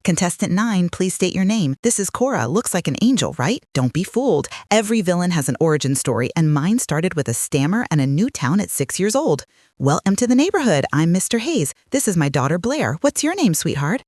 Contestant 9, please state your name. This is Cora. Looks like an angel, right? Don't be fooled. Every villain has an origin story, and mine started with a stammer and a new town at 6 years old. Welcome to the neighborhood. I'm Mr. Hayes. This is my daughter, Blair. What's your name, sweetheart?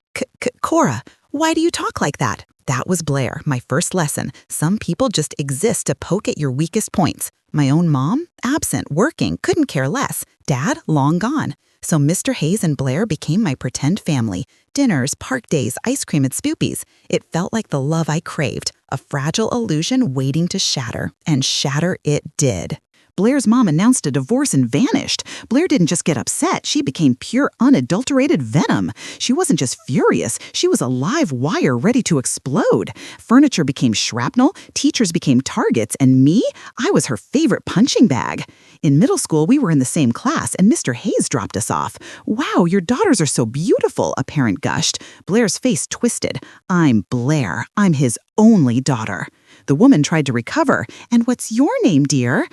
Cora. Why do you talk like that? That was Blair, my first lesson. Some people just exist to poke at your weakest points. My own mom? Absent, working, couldn't care less. Dad? Long gone. So Mr. Hayes and Blair became my pretend family. Dinners, park days, ice cream at Spoopy's. It felt like the love I craved, a fragile illusion waiting to shatter. And shatter it did. Blair's mom announced a divorce and vanished. Blair didn't just get upset, she became pure, unadulterated venom. She wasn't just furious, she was a live wire ready to explode. Furniture became shrapnel, teachers became targets, and me? I was her favorite punching bag. In middle school, we were in the same class, and Mr. Hayes dropped us off. "Wow, your daughters are so beautiful," a parent gushed. Blair's face twisted. "I'm Blair. I'm his only daughter." The woman tried to recover. "And what's your name, dear?"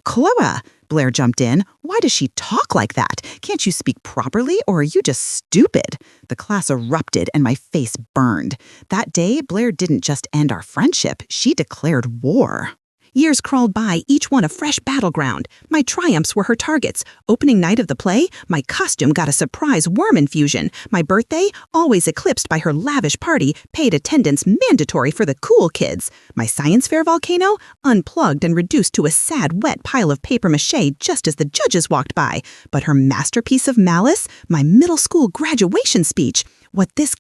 Chloe, Blair jumped in. "Why does she talk like that? Can't you speak properly, or are you just stupid?" The class erupted and my face burned. That day, Blair didn't just end our friendship, she declared war. Years crawled by, each one a fresh battleground. My triumphs were her targets. Opening night of the play, my costume got a surprise worm infusion. My birthday, always eclipsed by her lavish party, paid attendance mandatory for the cool kids. My science fair volcano, unplugged and reduced to a sad, wet pile of papier-mâché just as the judges walked by. But her masterpiece of malice, my middle school graduation speech. "What this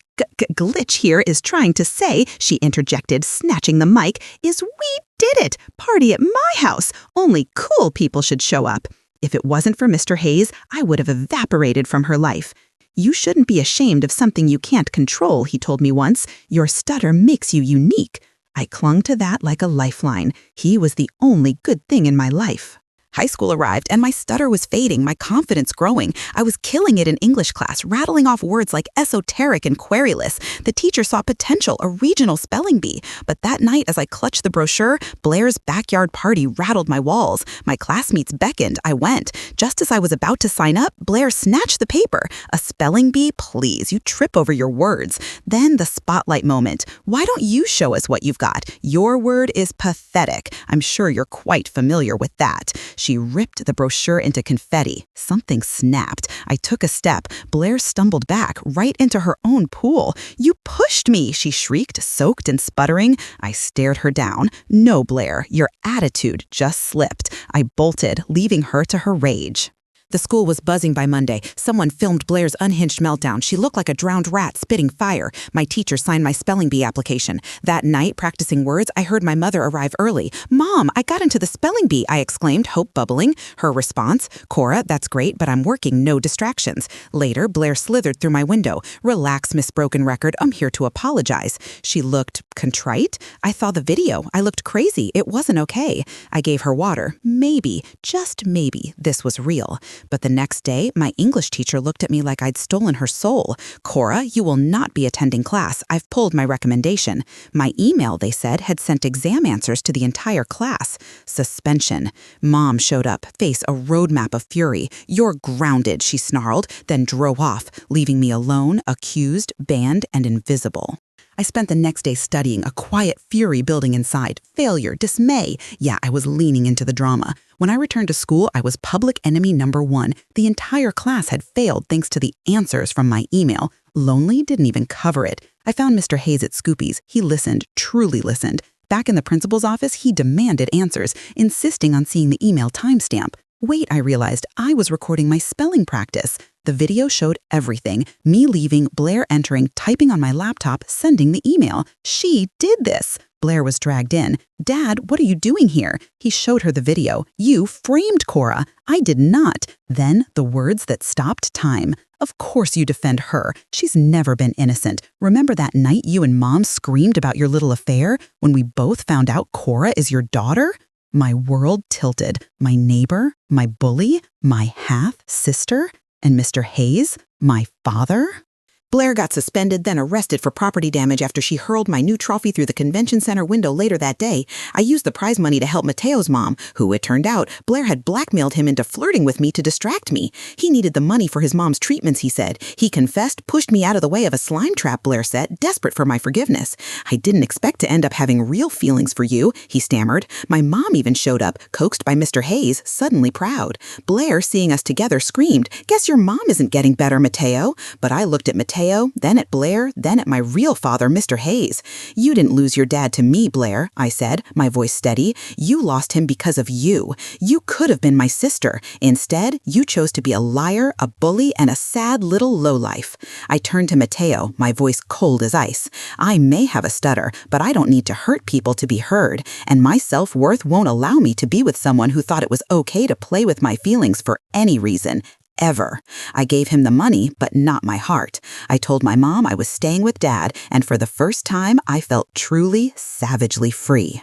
glitch here is trying to say," she interjected, snatching the mic, "is we did it! Party at my house! Only cool people should show up." If it wasn't for Mr. Hayes, I would have evaporated from her life. "You shouldn't be ashamed of something you can't control," he told me once. "Your stutter makes you unique." I clung to that like a lifeline. He was the only good thing in my life. High school arrived, and my stutter was fading, my confidence growing. I was killing it in English class, rattling off words like esoteric and querulous. The teacher saw potential, a regional spelling bee. But that night, as I clutched the brochure, Blair's backyard party rattled my walls. My classmates beckoned. I went. Just as I was about to sign up, Blair snatched the paper. "A spelling bee? Please, you trip over your words." Then the spotlight moment. "Why don't you show us what you've got? Your word is pathetic. I'm sure you're quite familiar with that." She ripped the brochure into confetti. Something snapped. I took a step. Blair stumbled back, right into her own pool. "You pushed me," she shrieked, soaked and sputtering. I stared her down. "No, Blair, your attitude just slipped." I bolted, leaving her to her rage. The school was buzzing by Monday. Someone filmed Blair's unhinged meltdown. She looked like a drowned rat spitting fire. My teacher signed my spelling bee application. That night, practicing words, I heard my mother arrive early. "Mom, I got into the spelling bee," I exclaimed, hope bubbling. Her response, "Cora, that's great, but I'm working, no distractions." Later, Blair slithered through my window. "Relax, Miss Broken Record, I'm here to apologize." She looked contrite. I saw the video. I looked crazy. It wasn't okay. I gave her water. Maybe, just maybe, this was real. But the next day, my English teacher looked at me like I'd stolen her soul. "Cora, you will not be attending class. I've pulled my recommendation." My email, they said, had sent exam answers to the entire class. Suspension. Mom showed up, face a roadmap of fury. "You're grounded," she snarled, then drove off, leaving me alone, accused, banned, and invisible. I spent the next day studying, a quiet fury building inside. Failure, dismay. Yeah, I was leaning into the drama. When I returned to school, I was public enemy number 1. The entire class had failed thanks to the answers from my email. Lonely didn't even cover it. I found Mr. Hayes at Scoopy's. He listened, truly listened. Back in the principal's office, he demanded answers, insisting on seeing the email timestamp. Wait, I realized, I was recording my spelling practice. The video showed everything. Me leaving, Blair entering, typing on my laptop, sending the email. She did this. Blair was dragged in. "Dad, what are you doing here?" He showed her the video. "You framed Cora." I did not. Then the words that stopped time. "Of course you defend her. She's never been innocent. Remember that night you and Mom screamed about your little affair? When we both found out Cora is your daughter?" My world tilted. My neighbor, my bully, my half-sister, and Mr. Hayes, my father? Blair got suspended, then arrested for property damage after she hurled my new trophy through the convention center window later that day. I used the prize money to help Mateo's mom, who, it turned out, Blair had blackmailed him into flirting with me to distract me. He needed the money for his mom's treatments, he said. He confessed, pushed me out of the way of a slime trap, Blair said, desperate for my forgiveness. I didn't expect to end up having real feelings for you, he stammered. My mom even showed up, coaxed by Mr. Hayes, suddenly proud. Blair, seeing us together, screamed, "Guess your mom isn't getting better, Mateo." But I looked at Mateo, then at Blair, then at my real father, Mr. Hayes. "You didn't lose your dad to me, Blair," I said, my voice steady. "You lost him because of you. You could have been my sister. Instead, you chose to be a liar, a bully, and a sad little lowlife." I turned to Mateo, my voice cold as ice. "I may have a stutter, but I don't need to hurt people to be heard, and my self-worth won't allow me to be with someone who thought it was okay to play with my feelings for any reason. Ever. I gave him the money, but not my heart. I told my mom I was staying with Dad, and for the first time, I felt truly, savagely free.